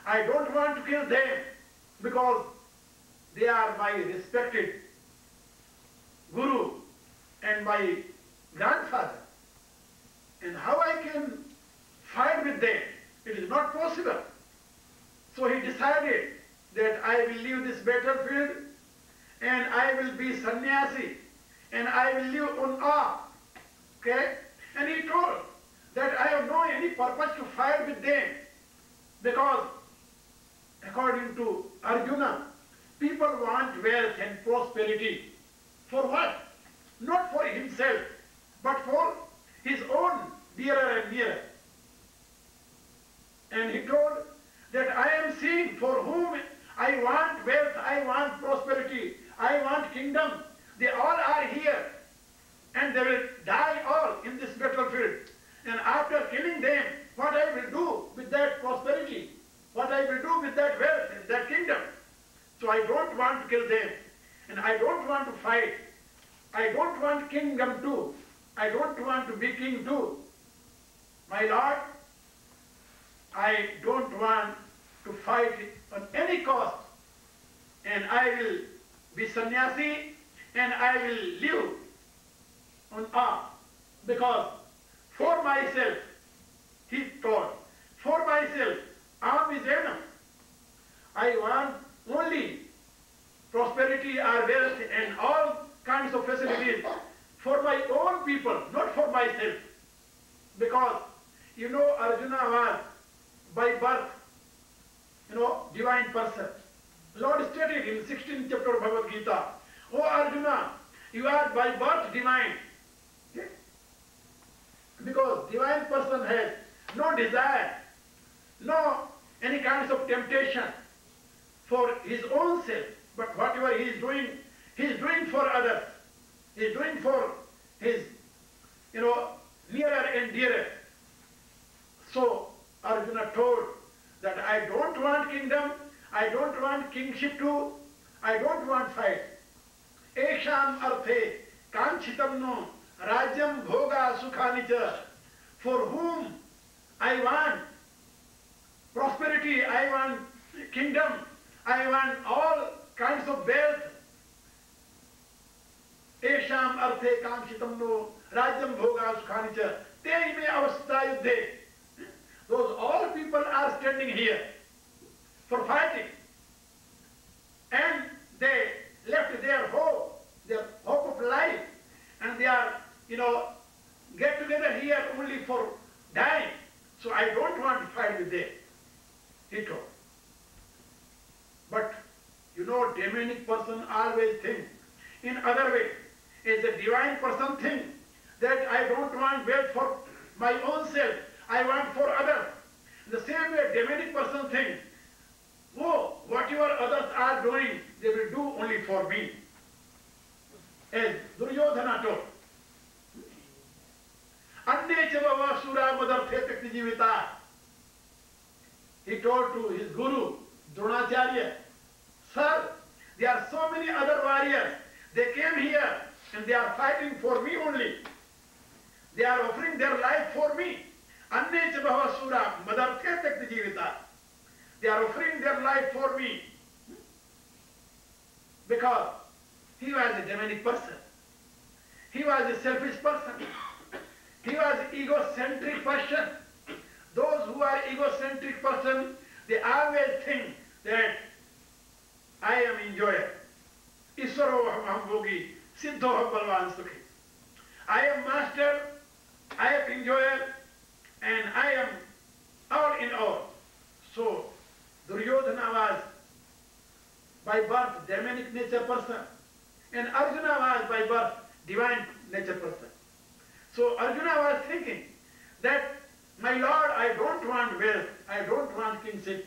I don't want to kill them because they are my respected guru and my grandfather. And how I can fight with them? It is not possible. So he decided that I will leave this battlefield and I will be sannyasi and I will live on earth. Okay? And he told that I have no any purpose to fight with them because according to Arjuna, people want wealth and prosperity. For what? Not for himself, but for his own dearer and nearer. And he told that I am seeing for whom I want wealth, I want prosperity, I want kingdom. They all are here and they will die all in this battlefield. And after killing them, what I will do with that prosperity, what I will do with that wealth and that kingdom. So I don't want to kill them and I don't want to fight. I don't want kingdom too. I don't want to be king too. My Lord, I don't want to fight on any cost. And I will be sannyasi and I will live on earth. Because for myself, he thought, for myself, arm is enough. I want only prosperity or wealth and all kinds of facilities for my own people, not for myself. Because, you know, Arjuna was by birth, divine person. Lord stated in 16th chapter of Bhagavad Gita, "O Arjuna, you are by birth divine." Okay? Because divine person has no desire, no any kinds of temptation for his own self, but whatever he is doing for others. He is doing for his, nearer and dearer. So Arjuna told that I don't want kingdom, I don't want kingship too, I don't want fight. Esham arthe kanchitam no rajyam bhoga sukhani cha. For whom I want prosperity, I want kingdom, I want all kinds of wealth. Esham arthe kanchitam no rajyam bhoga sukhani cha. Te ime avastha yuddhe. Those all people are standing here for fighting. And they left their hope of life. And they are, get together here only for dying. So I don't want to fight with them, he told. But, demonic person always think in other way. As a divine person think that I don't want wealth for my own self, I want for others. In the same way, demonic person thinks, oh, whatever others are doing, they will do only for me. As Duryodhana told, Anne chavava sura madarthe takti jivita. He told to his guru, Dronacharya, sir, there are so many other warriors. They came here and they are fighting for me only. They are offering their life for me. Anne chavava sura madarthe takti jivita. They are offering their life for me. Because he was a demonic person. He was a selfish person. He was an egocentric person. Those who are egocentric person, they always think that I am enjoyer. Iswaro aham bhogi, siddho aham balvan sukhi. I am master, I am enjoyer, and I am all in all. So Duryodhana was by birth demonic nature person, and Arjuna was by birth divine nature person. So Arjuna was thinking that, my Lord, I don't want wealth, I don't want kingship.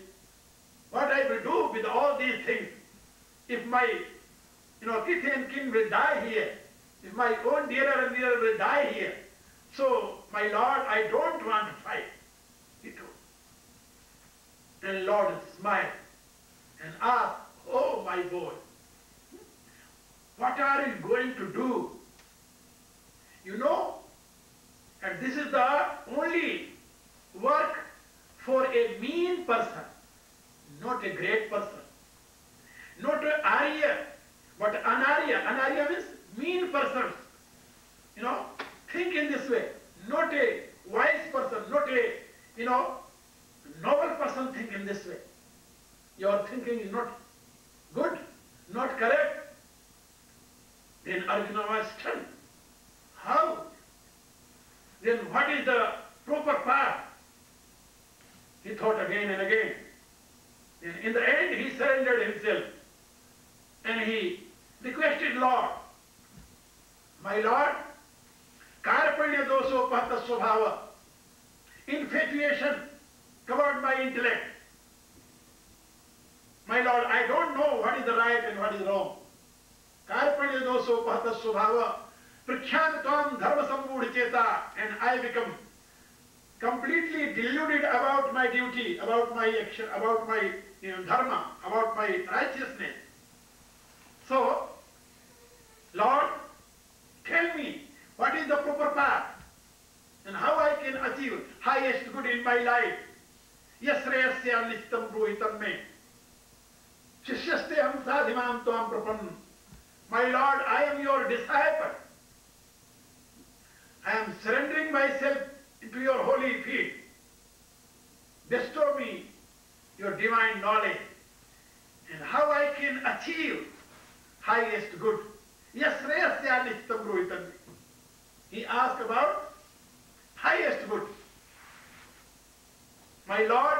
What I will do with all these things? If my kith and kin will die here, if my own dearer and dearer will die here, so my Lord, I don't want to fight. He told. And Lord smiled and asked, oh my boy, what are you going to do? And this is the only work for a mean person. not a great person. Not an Arya, but an Arya. An Arya means mean persons. You know, think in this way. Not a wise person, not a, noble person think in this way. Your thinking is not good, not correct. Then Arjuna was stunned. How? Then what is the proper path? He thought again and again. Then in the end he surrendered himself and he requested Lord, my Lord, Karpanya doso pahata svabhava, infatuation covered my intellect. My Lord, I don't know what is the right and what is wrong. Karpanya doso pahata svabhava, prakhyantam dharma sambudha cheta, and I become completely deluded about my duty, about my action, about my dharma, about my righteousness. So, Lord, tell me what is the proper path and how I can achieve highest good in my life. Yasrayasya nishtam bruhitam me. Shishyaste ham sadhimam tvam prapan. My Lord, I am your disciple. I am surrendering myself into your holy feet. Bestow me your divine knowledge and how I can achieve highest good. Yasrayasya nishtam bruhitam me. He asked about highest good. My Lord,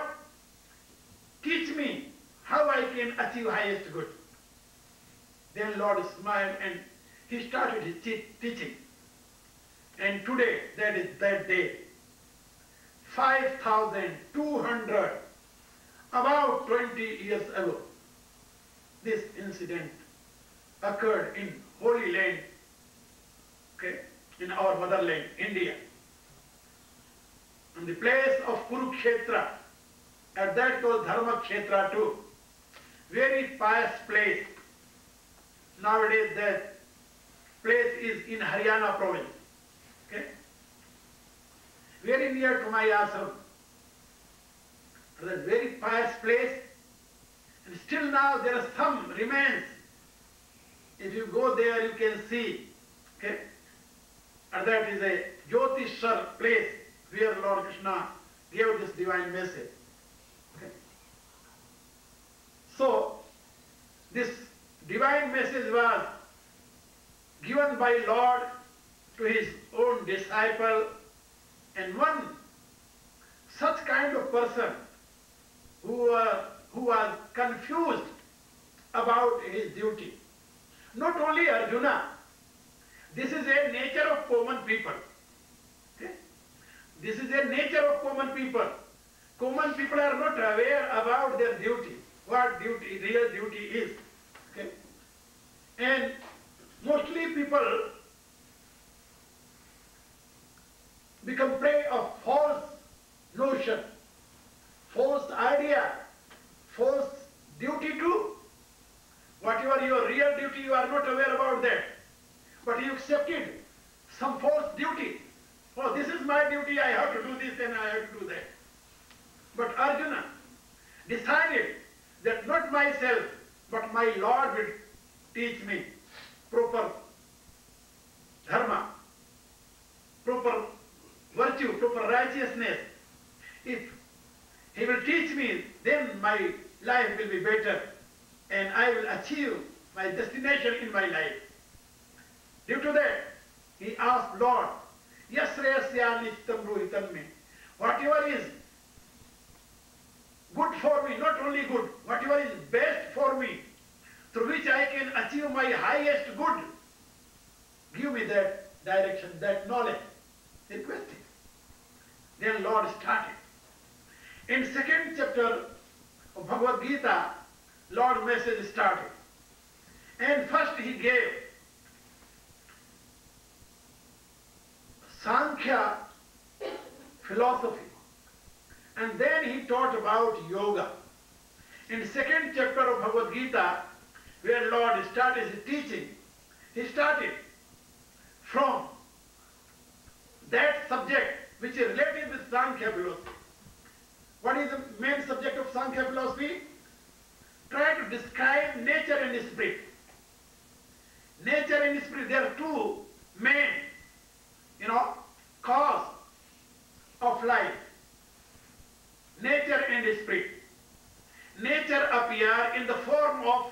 teach me how I can achieve highest good. Then Lord smiled and he started his teaching. And today, that is that day, 5,200, about 20 years ago, this incident occurred in Holy Land, okay, in our motherland, India. In the place of Kurukshetra, at that was Dharma Kshetra too, very pious place. Nowadays that place is in Haryana province, okay, very near to my ashram. That very pious place, and still now there are some remains. If you go there, you can see, okay, and that is a Jyotishar place where Lord Krishna gave this divine message. Okay. So, this divine message was given by Lord to his own disciple, and one such kind of person who was confused about his duty. Not only Arjuna, this is a nature of common people. Okay? This is a nature of common people. Common people are not aware about their duty, what duty, real duty is. Okay? And mostly people become prey of false notion, false idea, false duty too. Whatever your real duty, you are not aware about that. But you accepted some false duty. Oh, this is my duty, I have to do this and I have to do that. But Arjuna decided that not myself, but my Lord will teach me proper dharma, proper virtue, proper righteousness. If he will teach me, then my life will be better and I will achieve my destination in my life. Due to that, he asked Lord, Yasrayasya nishtam bruhitam me. Whatever is good for me, not only good, whatever is best for me, through which I can achieve my highest good, give me that direction, that knowledge. He requested. Then Lord started. In second chapter of Bhagavad Gita, Lord message started. And first he gave Sankhya philosophy. And then he taught about yoga. In second chapter of Bhagavad Gita, where Lord started his teaching, he started from that subject which is related with Sankhya philosophy. What is the main subject of Sankhya philosophy? describe nature and spirit. Nature and spirit, there are two main, cause of life. Nature and spirit. Nature appear in the form of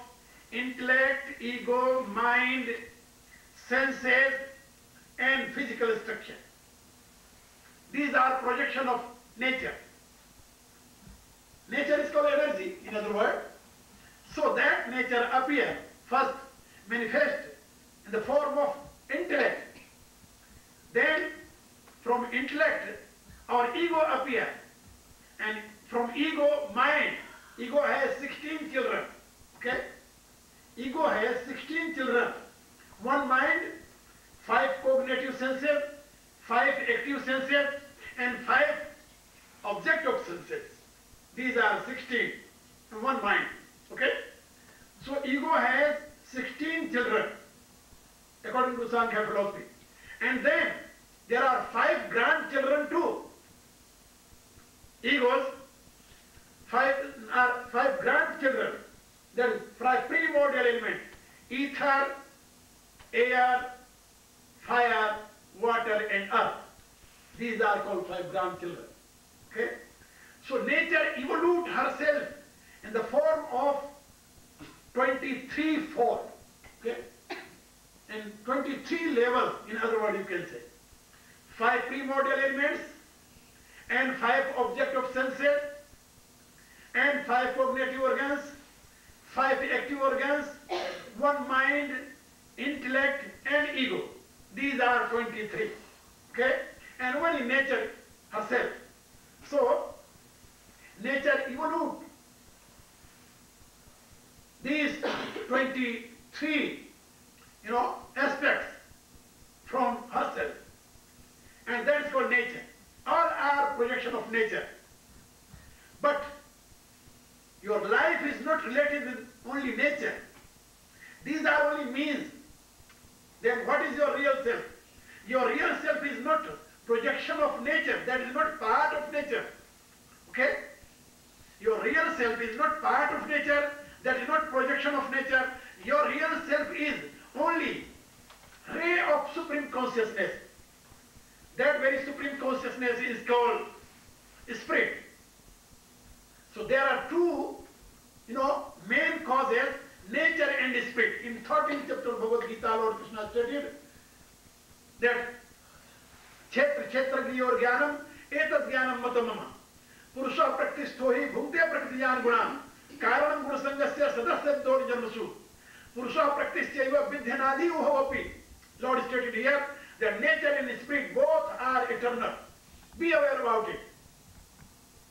intellect, ego, mind, senses, and physical structure. These are projection of nature. Nature is called energy, in other words. So that nature appear, first manifest in the form of intellect. Then from intellect our ego appear. And from ego, mind. Ego has 16 children. Okay? Ego has 16 children. One mind, 5 cognitive senses, 5 active senses, and 5 objective senses. These are 16 in one mind. Okay? So ego has 16 children, according to Sankhya philosophy. And then there are 5 grandchildren too. Egos, 5 grandchildren. That is 5 primordial elements: ether, air, fire, water, and earth. These are called 5 grandchildren. Okay? So nature evolved herself in the form of 23 forms. Okay? And 23 levels, in other words, you can say. 5 primordial elements, and 5 objective senses, and 5 cognitive organs, 5 active organs, 1 mind, intellect, and ego. These are 23. Okay? And one in nature herself. So, nature evolved these 23, aspects from herself. And that is called nature. All are projection of nature. But your life is not related with only nature. These are only means. Then what is your real self? Your real self is not projection of nature. That is not part of nature. Okay? Your real self is not part of nature. That is not projection of nature. Your real self is only ray of supreme consciousness. That very supreme consciousness is called spirit. So there are two, main causes, nature and spirit. In 13th chapter of Bhagavad Gita, Lord Krishna stated that Ch.6 jnanam etat jnanam matamama purusha praktistho hi bhukte praktijan gunam karanam gunasangasya sadasya dod janmasu purusha praktistyaiva vidyanadi uhavapi. Lord stated here that nature and spirit both are eternal. Be aware about it.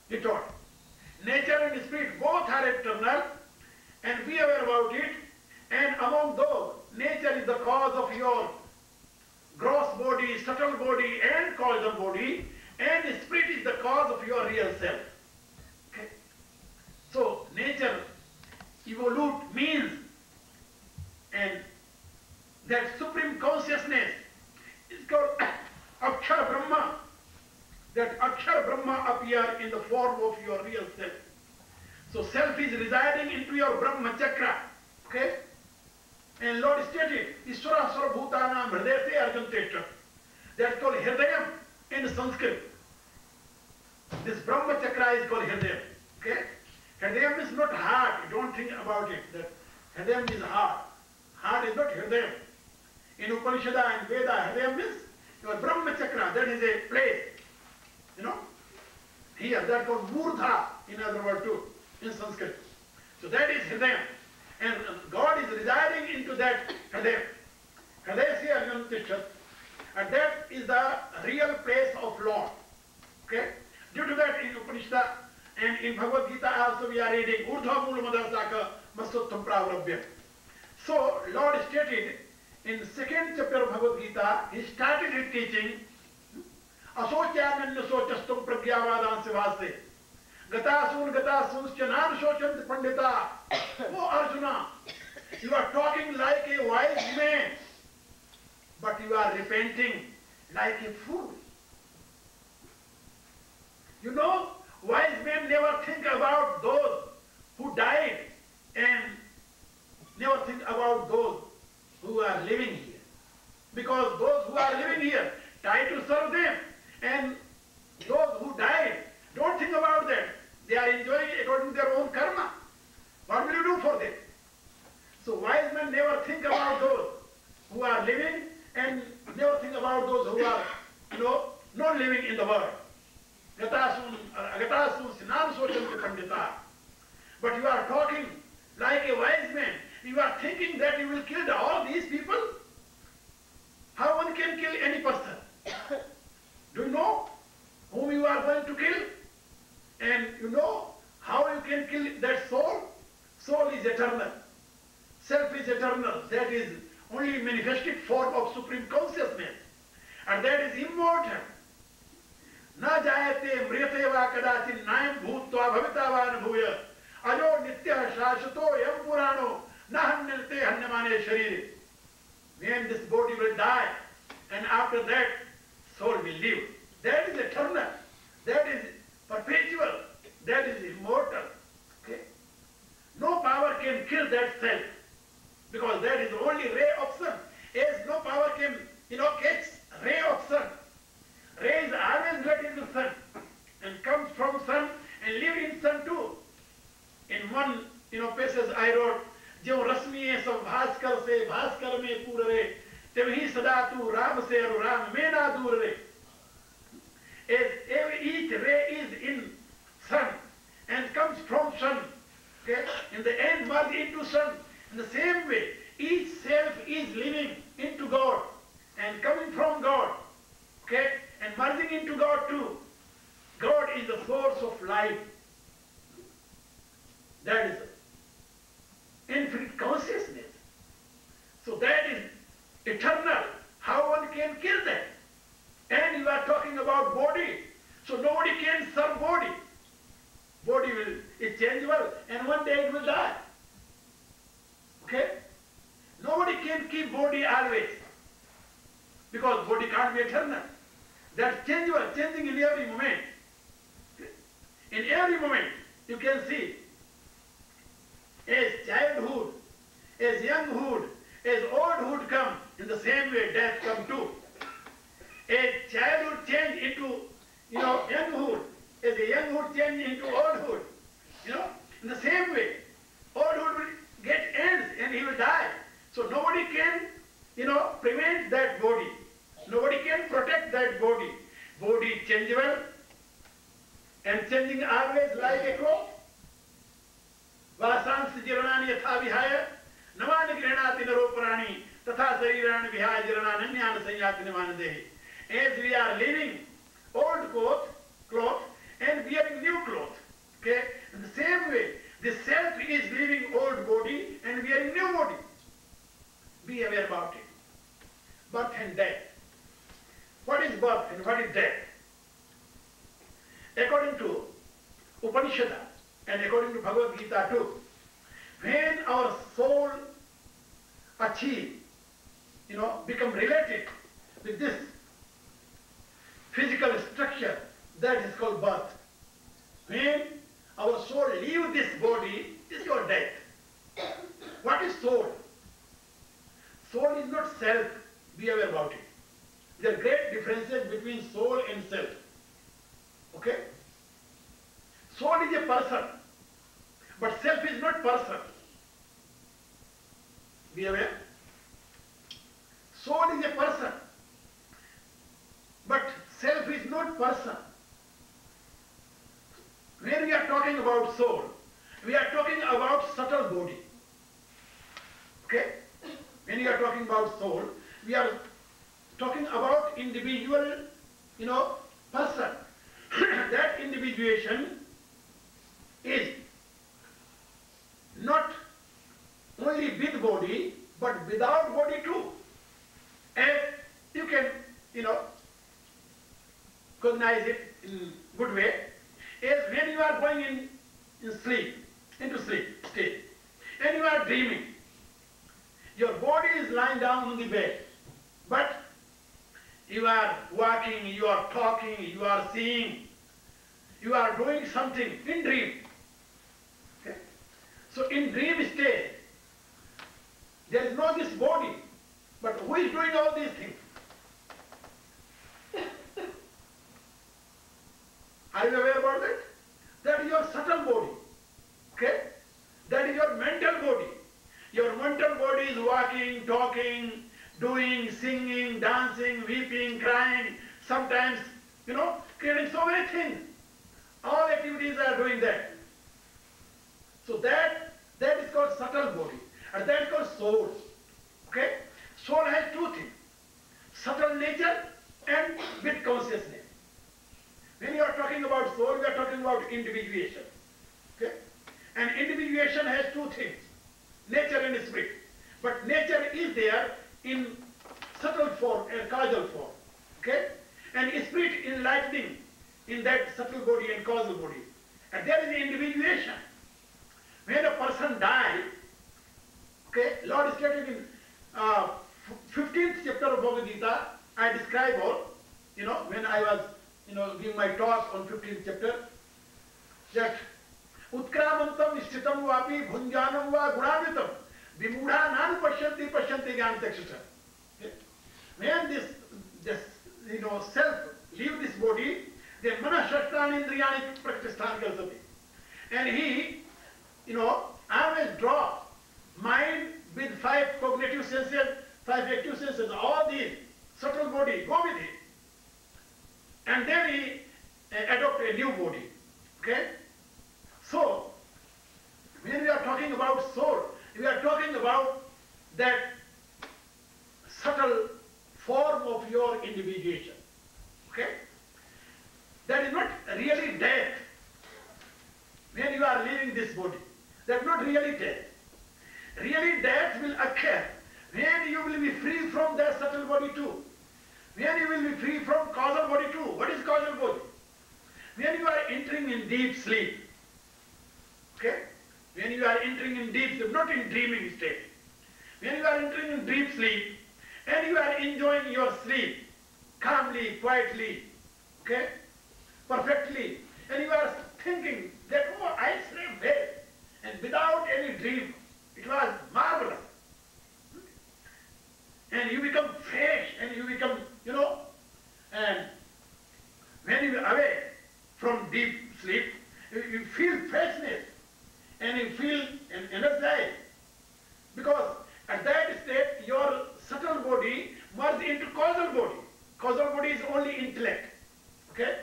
He taught. Nature and spirit both are eternal, and be aware about it. And among those, nature is the cause of your gross body, subtle body, and causal body, and spirit is the cause of your real self. Okay? So nature evolved means, and that supreme consciousness is called Akshara Brahma. That Akshara Brahma appear in the form of your real self. So self is residing into your Brahma chakra. Okay? And Lord stated, Ishvara Sarvabhutanam Hridayate Arjanteshta. That's called Hridayam in Sanskrit. This Brahma chakra is called Hridayam. Okay? Hridayam is not heart. Don't think about it. That Hridayam is heart. Heart is not Hridayam. In Upanishad and Veda, Hridayam is your Brahma chakra. That is a place. Here, that's called Murdha, in other words too, in Sanskrit. So that is Hridayam. And God is residing into that Hridayam. Hridayasya Arjantishtat. And that is the real place of Lord. Okay? Due to that, in Upanishad and in Bhagavad Gita also we are reading Urdhva Mula Madasaka Masuttam Pravrabhyam. So, Lord stated in 2nd chapter of Bhagavad Gita, He started His teaching Asocyananya Sochastum Pragyavadansi Vase Gatasun Nan Sochant Pandita. Oh Arjuna, you are talking like a wise man, but you are repenting like a fool. Wise men never think about those who died and according to their own karma. What will you do for them? So wise men never think about those who are living and never think about those who are, not living in the world. Agatasun sinam sochanti pandita. But you are talking like a wise man. You are thinking that you will kill all these people? How one can kill any person? Do you know whom you are going to kill? And you know how you can kill that soul? Soul is eternal. Self is eternal. That is only manifested form of supreme consciousness. And that is immortal. Na jayate mriyate va kadachin nayam bhutva bhavita va anubhuya ajo nitya shashvato yam purano nahanyalte hanyamane sharire. When this body will die, and after that soul will live. That is eternal. That is perpetual. That is immortal. Okay? No power can kill that self, because that is only ray of sun. As no power can, catch ray of sun. Ray is always related to sun and comes from sun and live in sun too. In one, passage I wrote, जो रश्मि सब भास्कर से भास्कर में पूर रे तभी सदा तू राम से और राम में ना दूर रे. As each ray is in sun and comes from sun, okay, in the end merge into sun. In the same way, each self is living into God and coming from God, okay, and merging into God too. God is the source of life. That is infinite consciousness. So that is eternal. How one can kill that? And you are talking about body. So nobody can serve body. Body is changeable and one day it will die. Okay? Nobody can keep body always. Because body can't be eternal. That's changeable, changing in every moment. Okay? In every moment you can see as childhood, as younghood, as oldhood come, in the same way death come too. As childhood change into, younghood, as a younghood change into oldhood, in the same way, oldhood will get ends and he will die. So nobody can, prevent that body. Nobody can protect that body. Body is changeable and changing always like a cloth. वासांस जिरणानि यथा विहाय नवानि गृह्णाति नरोपराणि तथा शरीराणि विहाय जिरणान्यानि संयाति निमानदेहि. As we are leaving old cloth and wearing new cloth, okay, in the same way the self is leaving old body and wearing new body. Be aware about it. Birth and death. What is birth and what is death? According to Upanishad and according to Bhagavad Gita too, when our soul become related with this physical structure, that is called birth. When our soul leaves this body, this is called death. What is soul? Soul is not self. Be aware about it. There are great differences between soul and self. Okay? Soul is a person, but self is not person. Be aware. Soul is a person, but self is not person. When we are talking about soul, we are talking about subtle body. Okay? When we are talking about soul, we are talking about individual, person. That individuation is not only with body, but without body too. And you can, recognize it in good way, as when you are going into sleep state, and you are dreaming. Your body is lying down on the bed, but you are walking, you are talking, you are seeing, you are doing something in dream. Okay? So in dream state, there is no this body, but who is doing all these things? Are you aware about that? That is your subtle body. talking, doing, singing, dancing, weeping, crying, sometimes, creating so many things. All activities are doing that. So that is called subtle body. And that is called soul. Okay? Soul has two things. Subtle nature and with consciousness. When you are talking about soul, we are talking about individuation. Okay? And individuation has two things. Nature and spirit. But nature is there in subtle form and causal form. Okay? And spirit enlightening in that subtle body and causal body. And there is individuation. When a person dies, okay, Lord stated in 15th chapter of Bhagavad Gita, I describe all, when I was, giving my talk on 15th chapter, that Utkramantam Ishtitam Vapi Bhunjanam Va Gunavitam Vimudha Nan Pashyanti Gyan Chakshusha. When this self leave this body, then Manashashtani Indriyani Praktisthani Kalsati. And he, always draw mind with 5 cognitive senses, 5 active senses, all these subtle body, go with it. And then he adopt a new body. Okay? So, when we are talking about soul, we are talking about that subtle form of your individuation. Okay? That is not really death. When you are leaving this body, that is not really death. Really death will occur when you will be free from that subtle body too. When you will be free from causal body too. What is causal body? When you are entering in deep sleep. Okay? When you are entering in deep sleep, not in dreaming state. When you are entering in deep sleep and you are enjoying your sleep calmly, quietly, okay, perfectly, and you are thinking that, oh, I slept well, and without any dream, it was marvelous. And you become fresh, and you become, and when you are away from deep sleep, you feel freshness, and you feel energized, because at that state, your subtle body merges into causal body. Causal body is only intellect. Okay?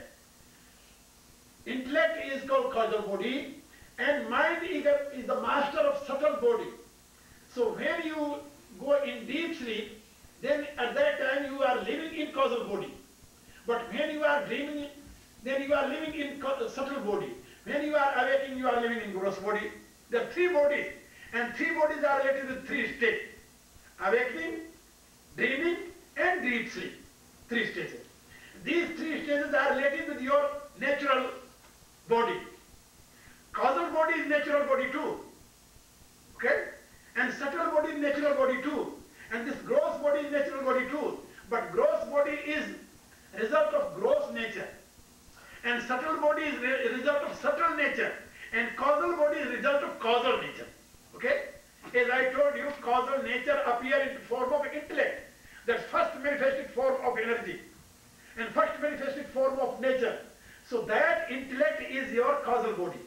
Intellect is called causal body, and mind is the master of subtle body. So when you go in deep sleep, then at that time you are living in causal body. But when you are dreaming, then you are living in subtle body. When you are awaking, you are living in gross body. There are 3 bodies, and 3 bodies are related to 3 states. Awakening, dreaming, and deep sleep. 3 stages. These 3 stages are related with your natural body. Causal body is natural body too. Okay? And subtle body is natural body too. And this gross body is natural body too. But gross body is result of gross nature. And subtle body is result of subtle nature. And causal body is result of causal nature. Okay? As I told you, causal nature appear in form of intellect. That's first manifested form of energy. And first manifested form of nature. So that intellect is your causal body.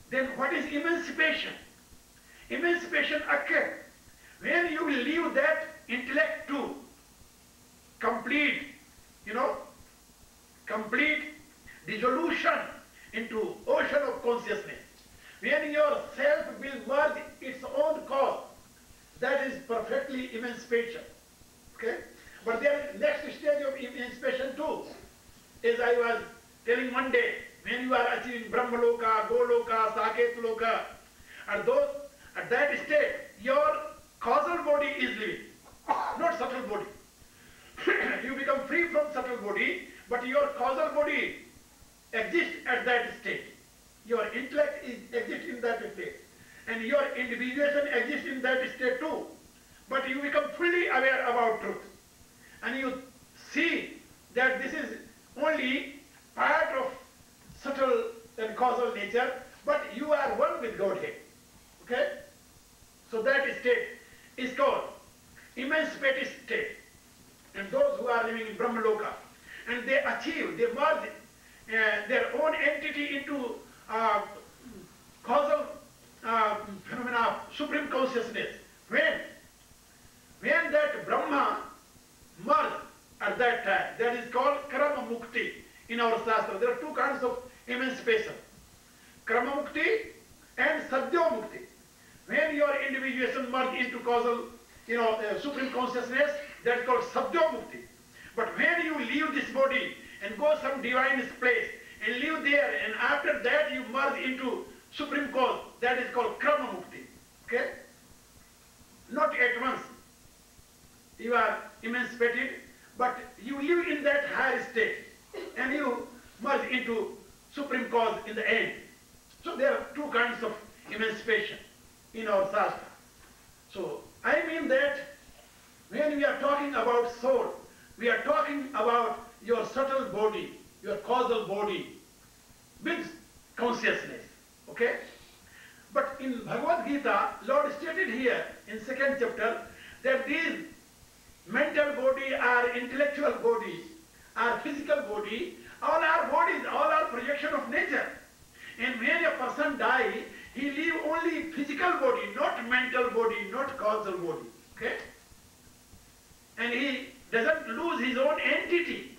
Then what is emancipation? Emancipation occurs when you will leave that intellect to complete, complete dissolution into ocean of consciousness. When your self will merge its own cause, that is perfectly emancipation. Okay? But there is next stage of emancipation too. As I was telling one day, when you are achieving Brahmaloka, Goloka, Saketloka, at that state, your causal body is living, not subtle body. You become free from subtle body, but your causal body exists at that state. Your intellect exists in that state. And your individuation exists in that state too. But you become fully aware about truth. And you see that this is only part of subtle and causal nature, but you are one with Godhead. Okay? So that state is called emancipated state. And those who are living in Brahmaloka, and they achieve, they merge their own entity into causal phenomena of supreme consciousness. When? Sadhya Mukti. When your individuation merge into causal, supreme consciousness, that's called Sadhya Mukti. But when you leave this body and go some divine place and live there, and after that you merge into supreme cause, that is called Krama Mukti. Okay? Not at once. You are emancipated, but you live in that higher state and you merge into supreme cause in the end. So there are two kinds of emancipation in our Shastra. So I mean that when we are talking about soul, we are talking about your subtle body, your causal body with consciousness. Okay? But in Bhagavad Gita, Lord stated here in 2nd chapter that these mental body or intellectual body or physical body, all are bodies, all are projection of nature. And when a person dies, he leave only physical body, not mental body, not causal body. Okay? And he doesn't lose his own entity.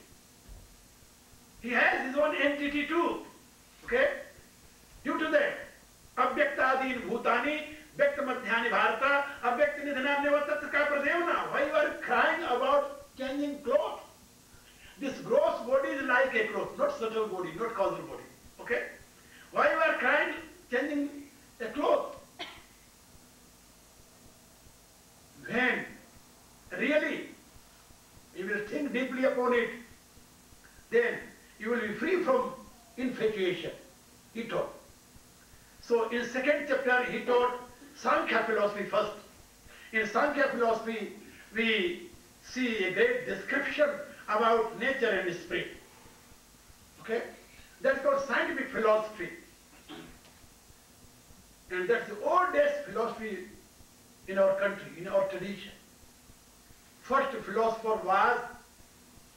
He has his own entity too. Okay? Due to that, Abhyaktadin Bhutani, Vyakta Madhyani Bharata, Abhyakta Nidhanamneva Tattaka Pradevana. Why you are crying about changing clothes? This gross body is like a cloth, not subtle body, not causal body. Okay? Why you are crying changing a cloth? When really you will think deeply upon it, then you will be free from infatuation, he taught. So in 2nd chapter he taught Sankhya philosophy first. In Sankhya philosophy we see a great description about nature and spirit. Okay? That's called scientific philosophy. And that's the oldest philosophy in our country, in our tradition. First philosopher was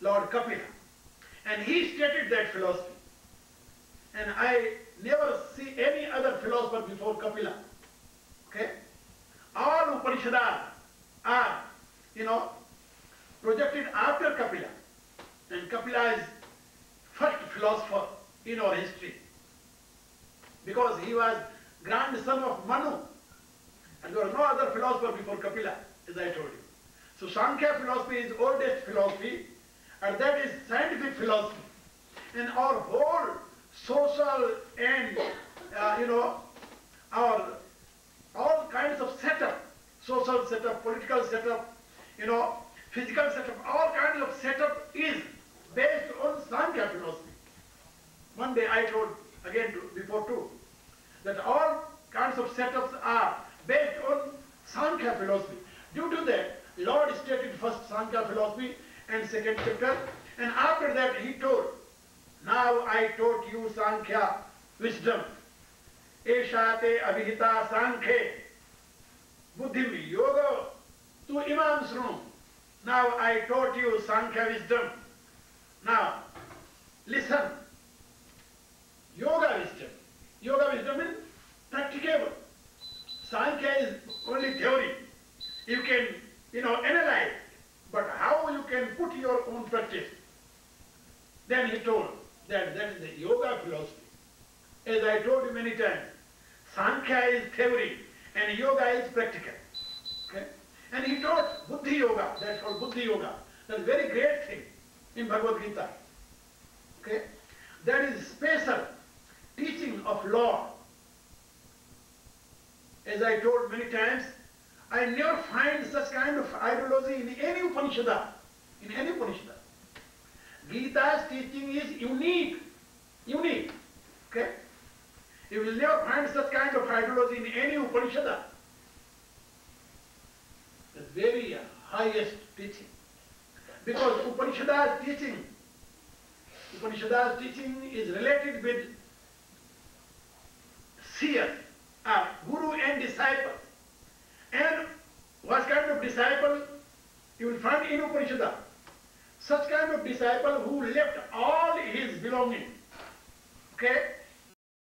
Lord Kapila. And he stated that philosophy. And I never see any other philosopher before Kapila. Okay? All Upanishads are, projected after Kapila. And Kapila is first philosopher in our history. Because he was grandson of Manu. And there was no other philosopher before Kapila, as I told you. So Sankhya philosophy is oldest philosophy, and that is scientific philosophy. And our whole social and, our all kinds of setup, social setup, political setup, physical setup, all kinds of setup is based on Sankhya philosophy. One day I told, again before too, that all kinds of setups are based on Sankhya philosophy. Due to that, Lord stated first Sankhya philosophy and 2nd chapter, and after that he told, now I taught you Sankhya wisdom. Esha te abhihita sankhe buddhim yoga tu imam srunu. Now I taught you Sankhya wisdom. Now listen. Yoga wisdom. Yoga wisdom is practicable. Sankhya is only theory. You can, analyze. But how you can put your own practice? Then he told that is the yoga philosophy. As I told you many times, Sankhya is theory and yoga is practical. Okay? And he taught Buddhi Yoga, that's called Buddhi Yoga. That's a very great thing in Bhagavad Gita. Okay? That is special teaching of Lord. As I told many times, I never find such kind of ideology in any Upanishad. In any Upanishad. Gita's teaching is unique. Unique. Okay? You will never find such kind of ideology in any Upanishad. The very highest teaching. Because Upanishad's teaching is related with seers, guru and disciple. And what kind of disciple you will find in Upanishad? Such kind of disciple who left all his belongings. Okay?